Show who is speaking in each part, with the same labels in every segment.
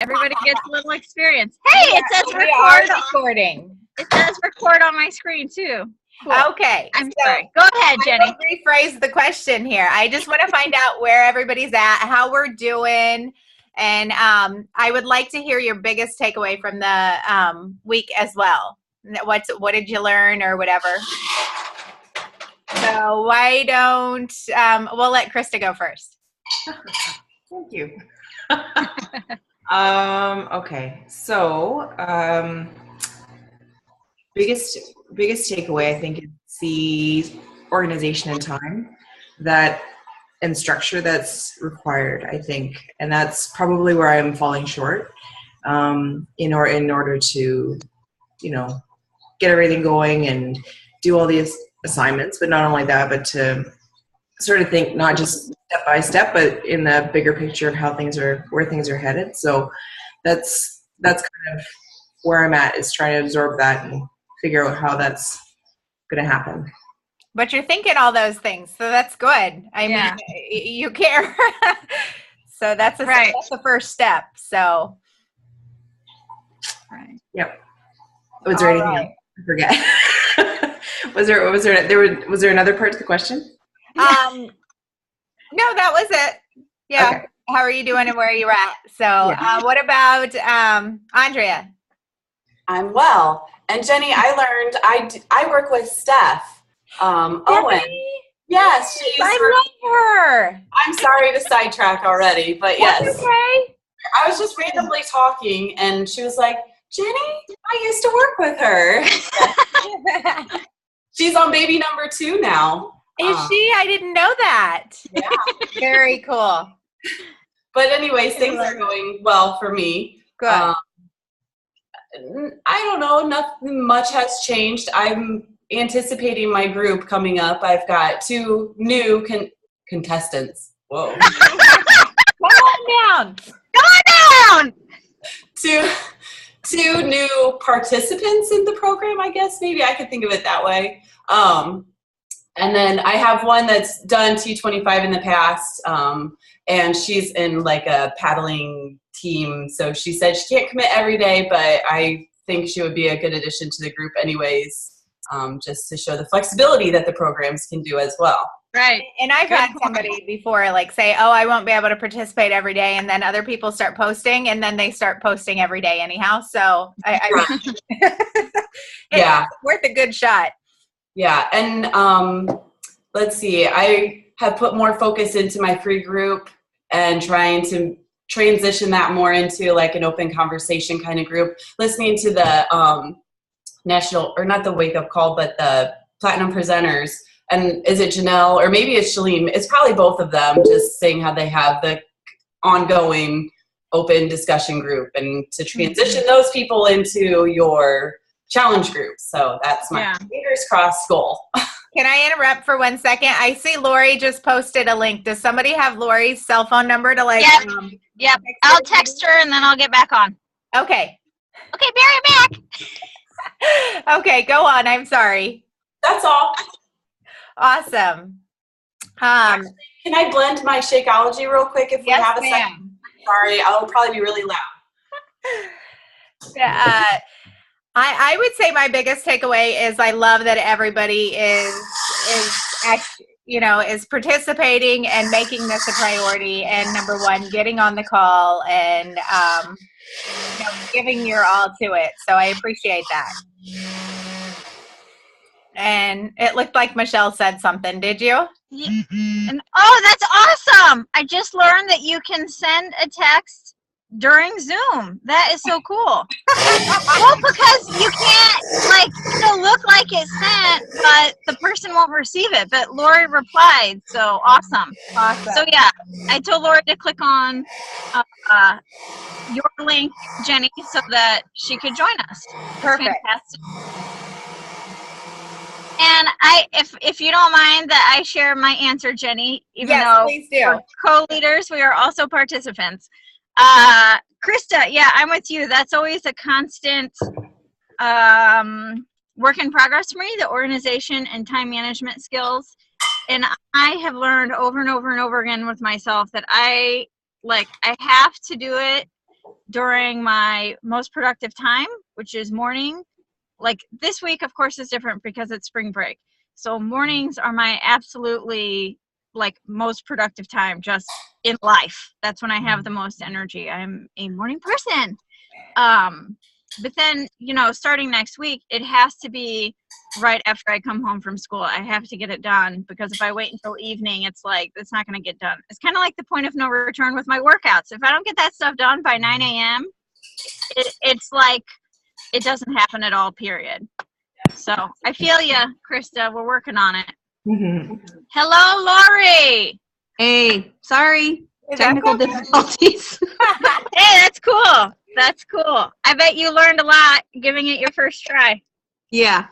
Speaker 1: Everybody gets a little experience. Hey,
Speaker 2: Yeah,
Speaker 1: it says
Speaker 2: we are
Speaker 1: record.
Speaker 2: recording.
Speaker 1: It says record on my screen too. Cool.
Speaker 2: Okay.
Speaker 1: I'm sorry. Go ahead, Jenny.
Speaker 2: I will rephrase the question here. I just want to find out where everybody's at, how we're doing, and I would like to hear your biggest takeaway from the week as well. What did you learn or whatever? So why don't we'll let Krista go first.
Speaker 3: Thank you. Okay, so biggest takeaway I think is the organization and time and structure that's required, I think, and that's probably where I'm falling short in order to, get everything going and do all these assignments, but not only that, but to sort of think not just step by step, but in the bigger picture of where things are headed. So that's kind of where I'm at, is trying to absorb that and figure out how that's going to happen.
Speaker 2: But you're thinking all those things, so that's good. I mean, you care. So that's the first step. So,
Speaker 1: right.
Speaker 3: Yep. Was there anything else? I forget. Was there another part to the question?
Speaker 2: No, that was it. Yeah. Okay. How are you doing and where are you at? So, what about Andrea?
Speaker 4: I'm well. And Jenny, I learned I work with Steph Owen. Yes,
Speaker 2: I love her.
Speaker 4: I'm sorry to sidetrack already, but yes.
Speaker 2: That's okay.
Speaker 4: I was just randomly talking, and she was like, "Jenny, I used to work with her." She's on baby number 2 now.
Speaker 2: Is she? I didn't know that.
Speaker 4: Yeah.
Speaker 2: Very cool.
Speaker 4: But anyways, things are going well for me.
Speaker 2: Good.
Speaker 4: I don't know. Nothing much has changed. I'm anticipating my group coming up. I've got 2 new contestants. Whoa.
Speaker 2: Come on down.
Speaker 1: Come on down.
Speaker 4: 2 new participants in the program, I guess. Maybe I could think of it that way. And then I have one that's done T25 in the past, and she's in like a paddling team. So she said she can't commit every day, but I think she would be a good addition to the group anyways, just to show the flexibility that the programs can do as well.
Speaker 1: Right.
Speaker 2: And I've had somebody before like say, oh, I won't be able to participate every day. And then other people start posting, and then they start posting every day anyhow. So it's worth a good shot.
Speaker 4: Yeah. And let's see, I have put more focus into my free group and trying to transition that more into like an open conversation kind of group, listening to the national, or not the wake up call, but the platinum presenters. And is it Janelle, or maybe it's Shalene? It's probably both of them, just saying how they have the ongoing open discussion group, and to transition those people into your challenge group. So that's my fingers crossed goal.
Speaker 2: Can I interrupt for 1 second? I see Lori just posted a link. Does somebody have Lori's cell phone number to like?
Speaker 1: Yep. I'll text her and then I'll get back on.
Speaker 2: Okay.
Speaker 1: Okay, be right
Speaker 2: back. Okay, go on. I'm sorry.
Speaker 4: That's all.
Speaker 2: Awesome.
Speaker 4: Actually, can I blend my Shakeology real quick if we have a second? Sorry, I'll probably be really loud.
Speaker 2: I would say my biggest takeaway is I love that everybody is participating and making this a priority. And number 1, getting on the call and giving your all to it. So I appreciate that. And it looked like Michelle said something. Did you?
Speaker 1: And, that's awesome. I just learned that you can send a text during Zoom. That is so cool. Well, because you can't, it'll look like it's sent, but the person won't receive it. But Lori replied, so awesome. So yeah, I told Lori to click on your link, Jenny, so that she could join us.
Speaker 2: Perfect.
Speaker 1: Fantastic. And if you don't mind that I share my answer, Jenny, even though
Speaker 2: please do.
Speaker 1: We're co-leaders, we are also participants. Krista, yeah, I'm with you. That's always a constant work in progress for me, the organization and time management skills. And I have learned over and over and over again with myself that I have to do it during my most productive time, which is morning. Like this week, of course, is different because it's spring break. So mornings are my absolutely like most productive time just in life. That's when I have the most energy. I'm a morning person. But then, starting next week, it has to be right after I come home from school. I have to get it done because if I wait until evening, it's like, it's not going to get done. It's kind of like the point of no return with my workouts. If I don't get that stuff done by 9 a.m., it's like, it doesn't happen at all, period. So I feel you, Krista. We're working on it.
Speaker 3: Mm-hmm.
Speaker 1: Hello, Lori.
Speaker 5: Hey, sorry.
Speaker 2: Is that
Speaker 5: Technical
Speaker 2: okay?
Speaker 5: difficulties.
Speaker 1: Hey, that's cool. That's cool. I bet you learned a lot giving it your first try.
Speaker 5: Yeah.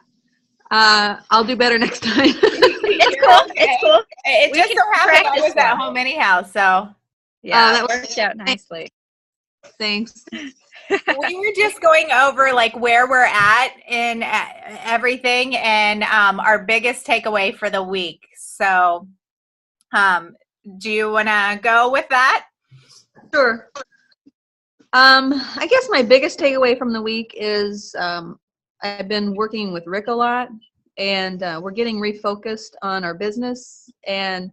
Speaker 5: I'll do better next time.
Speaker 1: It's cool. It's cool.
Speaker 2: It
Speaker 1: We
Speaker 2: just
Speaker 1: can
Speaker 2: so happened I
Speaker 1: practice
Speaker 2: was at
Speaker 1: more.
Speaker 2: home anyhow, so.
Speaker 1: Yeah,
Speaker 5: that
Speaker 1: that worked out nicely.
Speaker 5: Thanks.
Speaker 2: We were just going over like where we're at in everything and our biggest takeaway for the week. So do you want to go with that?
Speaker 5: Sure. I guess my biggest takeaway from the week is I've been working with Rick a lot, and we're getting refocused on our business. And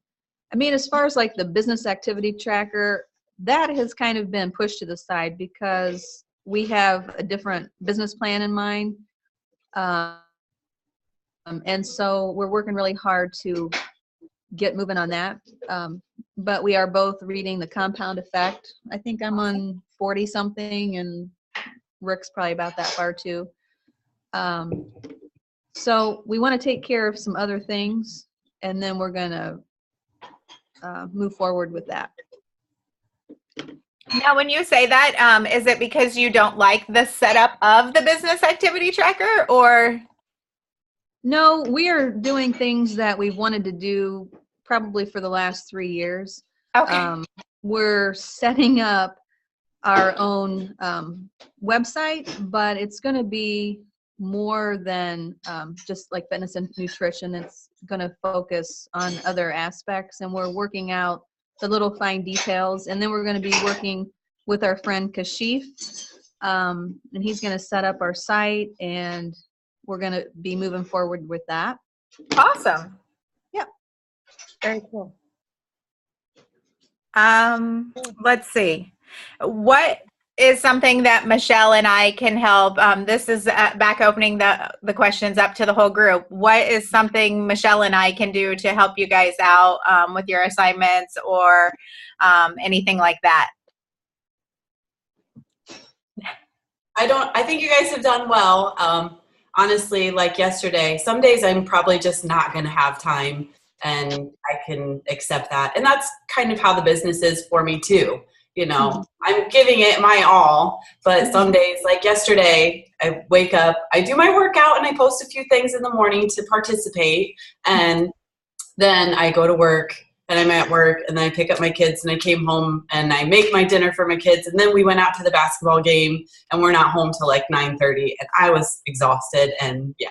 Speaker 5: I mean, as far as like the business activity tracker, that has kind of been pushed to the side because we have a different business plan in mind. And so we're working really hard to get moving on that. But we are both reading The Compound Effect. I think I'm on 40 something and Rick's probably about that far too. So we want to take care of some other things and then we're going to move forward with that.
Speaker 2: Now, when you say that, is it because you don't like the setup of the business activity tracker or?
Speaker 5: No, we are doing things that we've wanted to do probably for the last 3 years.
Speaker 2: Okay.
Speaker 5: We're setting up our own website, but it's going to be more than just like fitness and nutrition. It's going to focus on other aspects, and we're working out the little fine details. And then we're going to be working with our friend Kashif, and he's going to set up our site, and we're going to be moving forward with that.
Speaker 2: Awesome.
Speaker 5: Yep.
Speaker 2: Very cool. Let's see. What is something that Michelle and I can help? This is back opening the questions up to the whole group. What is something Michelle and I can do to help you guys out with your assignments or anything like that?
Speaker 4: I think you guys have done well. Honestly, like yesterday, some days I'm probably just not going to have time, and I can accept that. And that's kind of how the business is for me too. You know, I'm giving it my all, but some days, like yesterday, I wake up, I do my workout, and I post a few things in the morning to participate. And then I go to work, and I'm at work, and then I pick up my kids, and I came home, and I make my dinner for my kids, and then we went out to the basketball game, and we're not home till like 9:30, and I was exhausted, and yeah.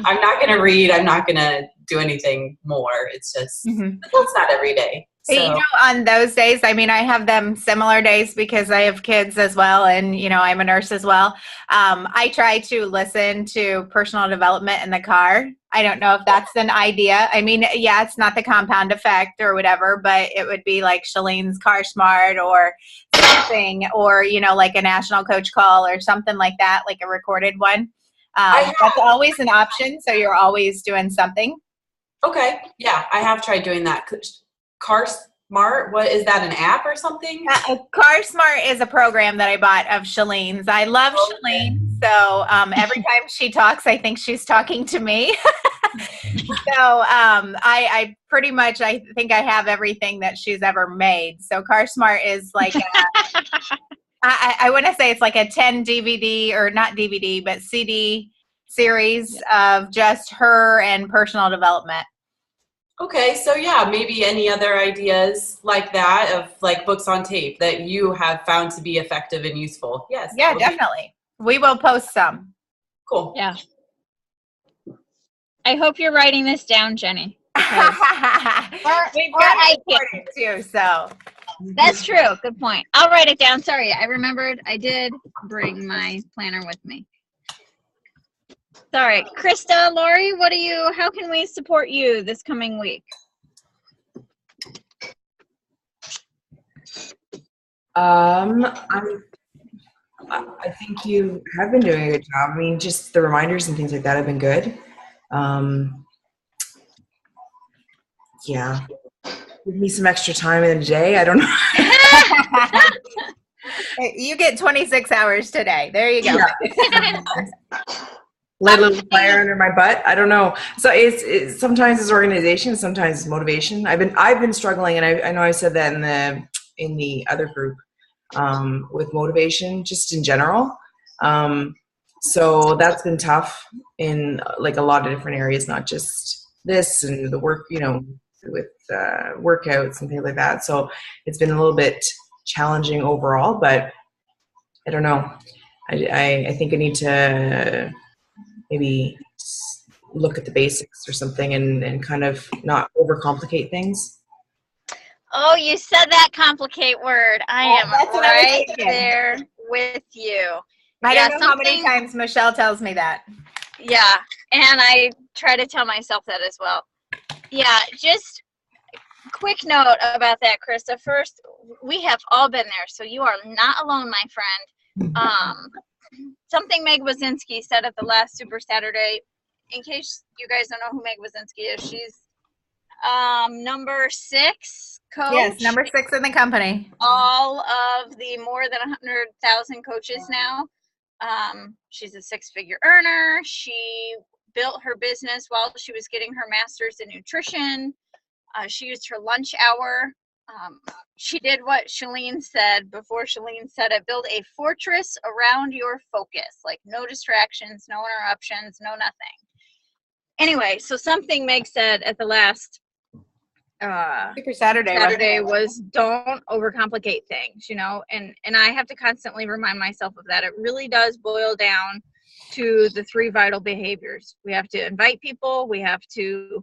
Speaker 4: I'm not going to read. I'm not going to do anything more. It's just, it's not every day. So.
Speaker 2: You know, on those days, I mean, I have them similar days because I have kids as well. And, you know, I'm a nurse as well. I try to listen to personal development in the car. I don't know if that's an idea. I mean, yeah, it's not the compound effect or whatever, but it would be like Shalene's Car Smart or something, or, you know, like a national coach call or something like that, like a recorded one. That's always an option. So you're always doing something.
Speaker 4: Okay. Yeah, I have tried doing that. Car Smart, what is that, an app or something?
Speaker 2: Car Smart is a program that I bought of Shalene's. I love Shalene. So every time she talks, I think she's talking to me. So I pretty much, I think I have everything that she's ever made. So Car Smart is like, I want to say it's like a 10 DVD or not DVD, but CD series of just her and personal development.
Speaker 4: Okay, so yeah, maybe any other ideas like that of like books on tape that you have found to be effective and useful? Yes.
Speaker 2: Yeah, definitely. We will post some.
Speaker 4: Cool.
Speaker 1: Yeah. I hope you're writing this down, Jenny.
Speaker 2: We've got it recorded too, so.
Speaker 1: That's true. Good point. I'll write it down. Sorry, I remembered. I did bring my planner with me. Sorry, Krista, Lori, how can we support you this coming week?
Speaker 3: I think you have been doing a good job. I mean, just the reminders and things like that have been good. Yeah. Give me some extra time in the day. I don't know.
Speaker 2: You get 26 hours today. There you go.
Speaker 3: Yeah. Light a little fire under my butt. I don't know. So it's sometimes it's organization, sometimes it's motivation. I've been struggling, and I know I said that in the other group with motivation, just in general. So that's been tough in like a lot of different areas, not just this and the work, with workouts and things like that. So it's been a little bit challenging overall, but I don't know. I think I need to maybe look at the basics or something and kind of not overcomplicate things.
Speaker 1: Oh, you said that complicate word. I am
Speaker 2: that's what I was
Speaker 1: right
Speaker 2: thinking.
Speaker 1: there with you.
Speaker 2: I don't know how many times Michelle tells me that.
Speaker 1: Yeah, and I try to tell myself that as well. Yeah, just quick note about that, Krista. First, we have all been there, so you are not alone, my friend. Something Meg Wazinski said at the last Super Saturday, in case you guys don't know who Meg Wazinski is, she's number 6 coach.
Speaker 2: Yes, number 6 in the company.
Speaker 1: All of the more than 100,000 coaches now. She's a 6-figure earner. She built her business while she was getting her master's in nutrition. She used her lunch hour. She did what Shalene said before Shalene said it, build a fortress around your focus, like no distractions, no interruptions, no nothing. Anyway, so something Meg said at the last
Speaker 2: Super Saturday
Speaker 1: was don't overcomplicate things, and I have to constantly remind myself of that. It really does boil down to the 3 vital behaviors. We have to invite people, we have to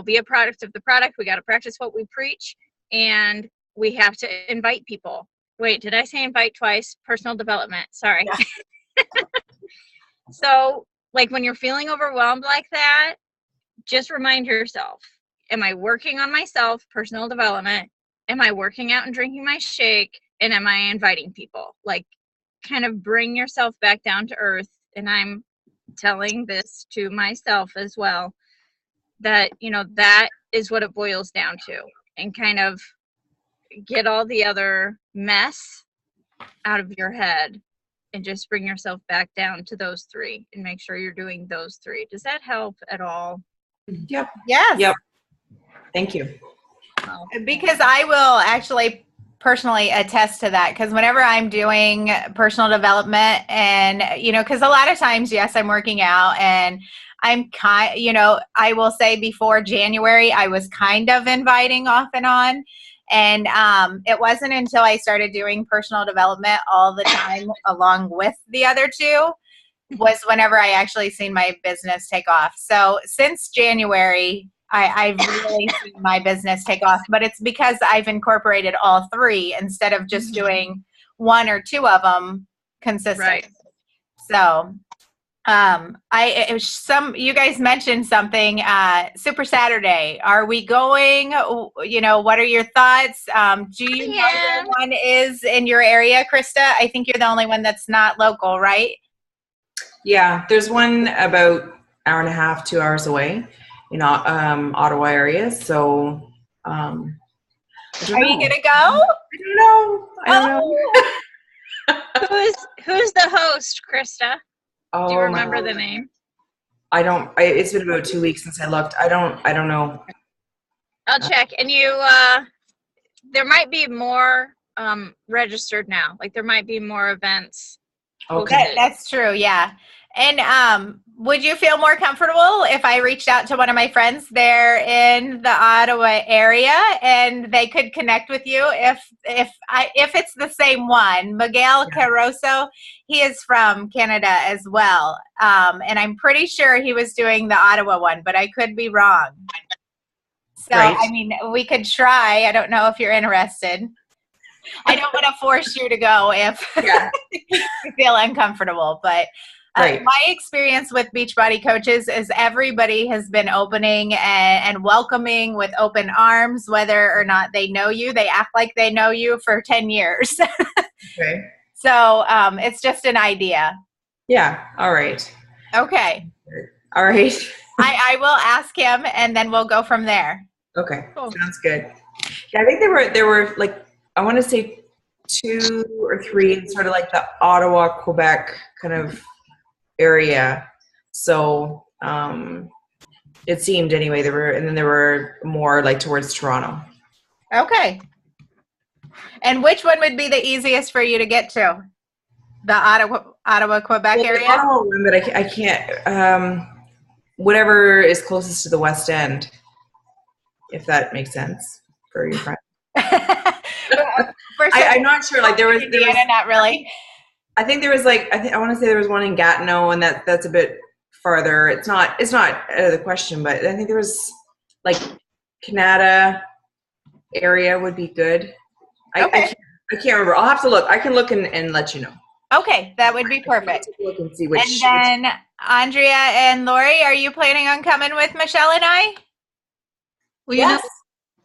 Speaker 1: be a product of the product, we got to practice what we preach, and we have to invite people. Wait, did I say invite twice? Personal development, sorry. Yeah. So like when you're feeling overwhelmed like that, just remind yourself, am I working on myself, personal development? Am I working out and drinking my shake? And am I inviting people? Like, kind of bring yourself back down to earth. And I'm telling this to myself as well, that, that is what it boils down to. And kind of get all the other mess out of your head and just bring yourself back down to those 3 and make sure you're doing those 3. Does that help at all?
Speaker 3: Yep.
Speaker 2: Yes.
Speaker 3: Yep. Thank you.
Speaker 2: Because I will actually personally attest to that, because whenever I'm doing personal development and, because a lot of times, yes, I'm working out and I'm I will say before January, I was kind of inviting off and on. And it wasn't until I started doing personal development all the time along with the other 2 was whenever I actually seen my business take off. So since January, I've really seen my business take off, but it's because I've incorporated all 3 instead of just doing 1 or 2 of them consistent.
Speaker 1: Right.
Speaker 2: So you guys mentioned something, Super Saturday. Are we going? What are your thoughts? Do you know where one is in your area, Krista? I think you're the only one that's not local, right?
Speaker 3: Yeah, there's one about hour and a half, 2 hours away in Ottawa area. So
Speaker 2: are you gonna go?
Speaker 3: I don't know.
Speaker 1: Who's the host, Krista?
Speaker 3: Oh,
Speaker 1: do you remember the name?
Speaker 3: I don't. It's been about 2 weeks since I looked. I don't know.
Speaker 1: I'll check. And there might be more registered now. Like there might be more events.
Speaker 3: Okay.
Speaker 2: That's true. Yeah. And would you feel more comfortable if I reached out to one of my friends there in the Ottawa area and they could connect with you if it's the same one? Miguel Caruso, he is from Canada as well. And I'm pretty sure he was doing the Ottawa one, but I could be wrong. So,
Speaker 3: Right.
Speaker 2: I mean, we could try. I don't know if you're interested. I don't want to force you to go if you feel uncomfortable, but
Speaker 3: Right.
Speaker 2: my experience with Beachbody coaches is everybody has been opening and welcoming with open arms, whether or not they know you. They act like they know you for 10 years.
Speaker 3: Okay.
Speaker 2: So it's just an idea.
Speaker 3: Yeah. All right.
Speaker 2: Okay.
Speaker 3: All right.
Speaker 2: I will ask him, and then we'll go from there.
Speaker 3: Okay.
Speaker 1: Cool.
Speaker 3: Sounds good. Yeah, I think there were like, I want to say 2 or 3 in sort of like the Ottawa, Quebec kind of area. So it seemed anyway, and then there were more like towards Toronto.
Speaker 2: Okay. And which one would be the easiest for you to get to? The Ottawa, Quebec
Speaker 3: Well, the
Speaker 2: area?
Speaker 3: Ottawa one, but I can't, whatever is closest to the West End, if that makes sense for your friend.
Speaker 2: For sure.
Speaker 3: I'm not sure. Like there was
Speaker 2: Indiana, not really.
Speaker 3: I think there was like I want to say there was one in Gatineau, and that's a bit farther. It's not out of the question, but I think there was like Canada area would be good.
Speaker 2: Okay.
Speaker 3: I can't remember. I'll have to look. I can look and let you know.
Speaker 2: Okay, that would be perfect.
Speaker 3: Take a look and see which.
Speaker 2: And then Andrea and Lori, are you planning on coming with Michelle and I?
Speaker 5: Well, you know,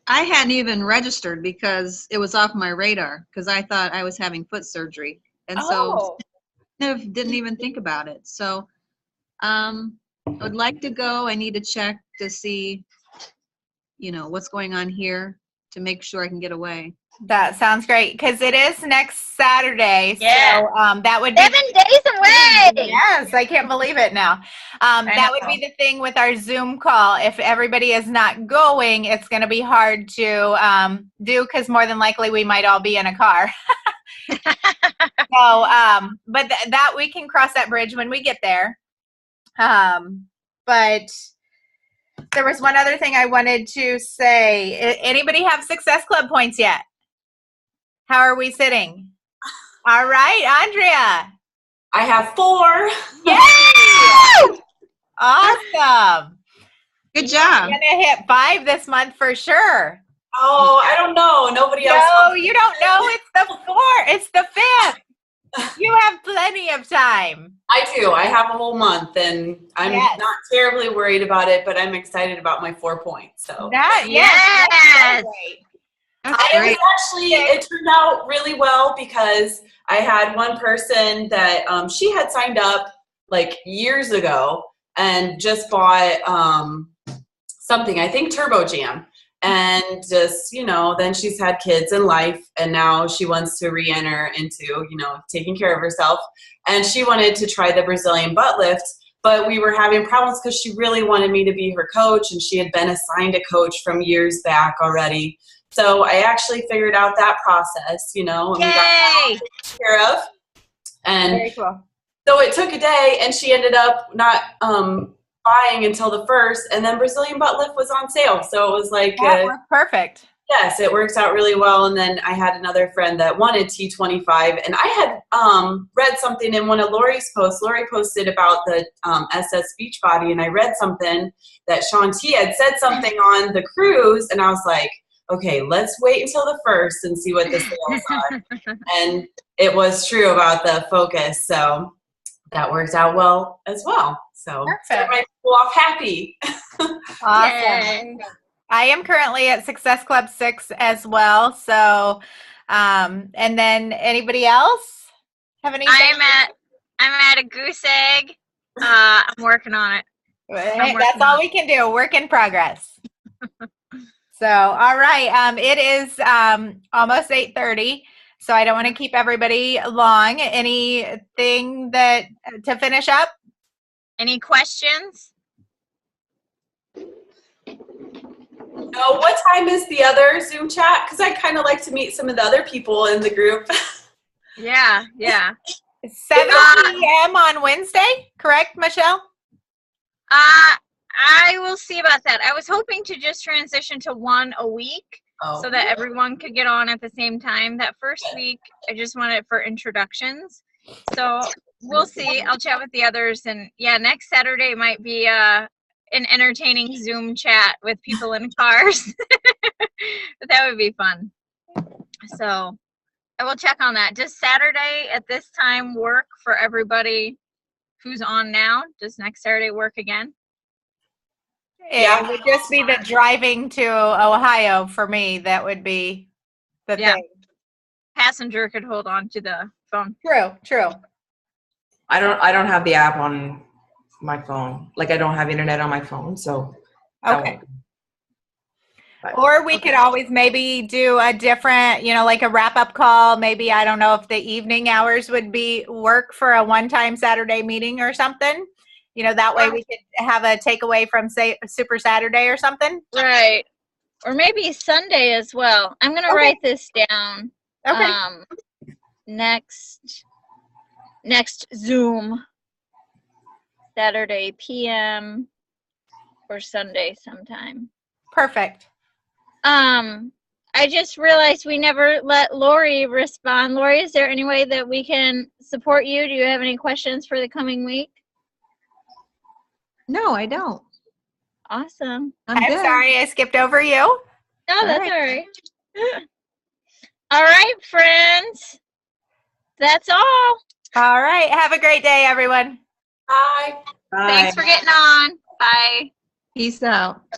Speaker 5: I hadn't even registered because it was off my radar because I thought I was having foot surgery. And so I didn't even think about it. So I would like to go. I need to check to see, what's going on here to make sure I can get away.
Speaker 2: That sounds great because it is next Saturday.
Speaker 1: Yeah.
Speaker 2: So that would be
Speaker 1: 7 days away.
Speaker 2: Yes, I can't believe it now. That would be the thing with our Zoom call. If everybody is not going, it's going to be hard to do because more than likely we might all be in a car. So, but that we can cross that bridge when we get there. But there was one other thing I wanted to say. Anybody have Success Club points yet? How are we sitting? All right, Andrea.
Speaker 4: I have 4.
Speaker 2: Yay! Awesome.
Speaker 5: Good job.
Speaker 2: You're gonna hit 5 this month for sure.
Speaker 4: Oh, I don't know. Nobody else.
Speaker 2: No, you don't know. It's the 4th. It's the 5th. You have plenty of time.
Speaker 4: I do. I have a whole month, and I'm not terribly worried about it, but I'm excited about my 4 points. So
Speaker 1: Yes.
Speaker 4: It turned out really well because I had one person that she had signed up like years ago and just bought something, I think Turbo Jam. And just, then she's had kids in life, and now she wants to re-enter into, taking care of herself. And she wanted to try the Brazilian butt lift, but we were having problems because she really wanted me to be her coach, and she had been assigned a coach from years back already. So I actually figured out that process, and we got that taken care of. And
Speaker 2: very cool.
Speaker 4: So it took a day, and she ended up not buying until the 1st, and then Brazilian butt lift was on sale. So it was like
Speaker 2: perfect.
Speaker 4: Yes, it works out really well. And then I had another friend that wanted T25, and I had read something in one of Lori's posts. Lori posted about the SS Beachbody, and I read something that Shaun T had said something on the cruise, and I was like, okay, let's wait until the 1st and see what the sales are. And it was true about the focus, so that works out well as well. So start my people off happy.
Speaker 2: Awesome.
Speaker 1: Yay.
Speaker 2: I am currently at Success Club 6 as well. So, and then anybody else have anything?
Speaker 1: I'm at a goose egg. I'm working on it.
Speaker 2: That's all we can do. Work in progress. So, all right. It is almost 8:30. So I don't want to keep everybody long. Anything to finish up?
Speaker 1: Any questions?
Speaker 4: No, what time is the other Zoom chat? Because I kind of like to meet some of the other people in the group.
Speaker 1: Yeah.
Speaker 2: 7 p.m. on Wednesday, correct, Michelle?
Speaker 1: I will see about that. I was hoping to just transition to 1 a week so that everyone could get on at the same time. That first week, I just wanted it for introductions. So we'll see. I'll chat with the others. And yeah, next Saturday might be an entertaining Zoom chat with people in cars. But that would be fun. So I will check on that. Does Saturday at this time work for everybody who's on now? Does next Saturday work again?
Speaker 2: Yeah, it would just be the driving to Ohio for me. That would be the thing.
Speaker 1: Passenger could hold on to the phone.
Speaker 2: True.
Speaker 3: I don't have the app on my phone. Like I don't have internet on my phone, so
Speaker 2: Okay. Or we could always maybe do a different, like a wrap-up call. Maybe, I don't know if the evening hours would work for a one-time Saturday meeting or something. That way we could have a takeaway from, say, Super Saturday or something.
Speaker 1: Right. Or maybe Sunday as well. I'm going to write this down.
Speaker 2: Okay.
Speaker 1: Next Zoom, Saturday PM or Sunday sometime.
Speaker 2: Perfect.
Speaker 1: I just realized we never let Lori respond. Lori, is there any way that we can support you? Do you have any questions for the coming week?
Speaker 5: No, I don't.
Speaker 1: Awesome.
Speaker 2: I'm
Speaker 5: good.
Speaker 2: sorry I skipped over you.
Speaker 1: No, that's all right. All right, friends. That's all.
Speaker 2: All right. Have a great day, everyone.
Speaker 4: Bye.
Speaker 3: Bye.
Speaker 1: Thanks for getting on. Bye.
Speaker 5: Peace out.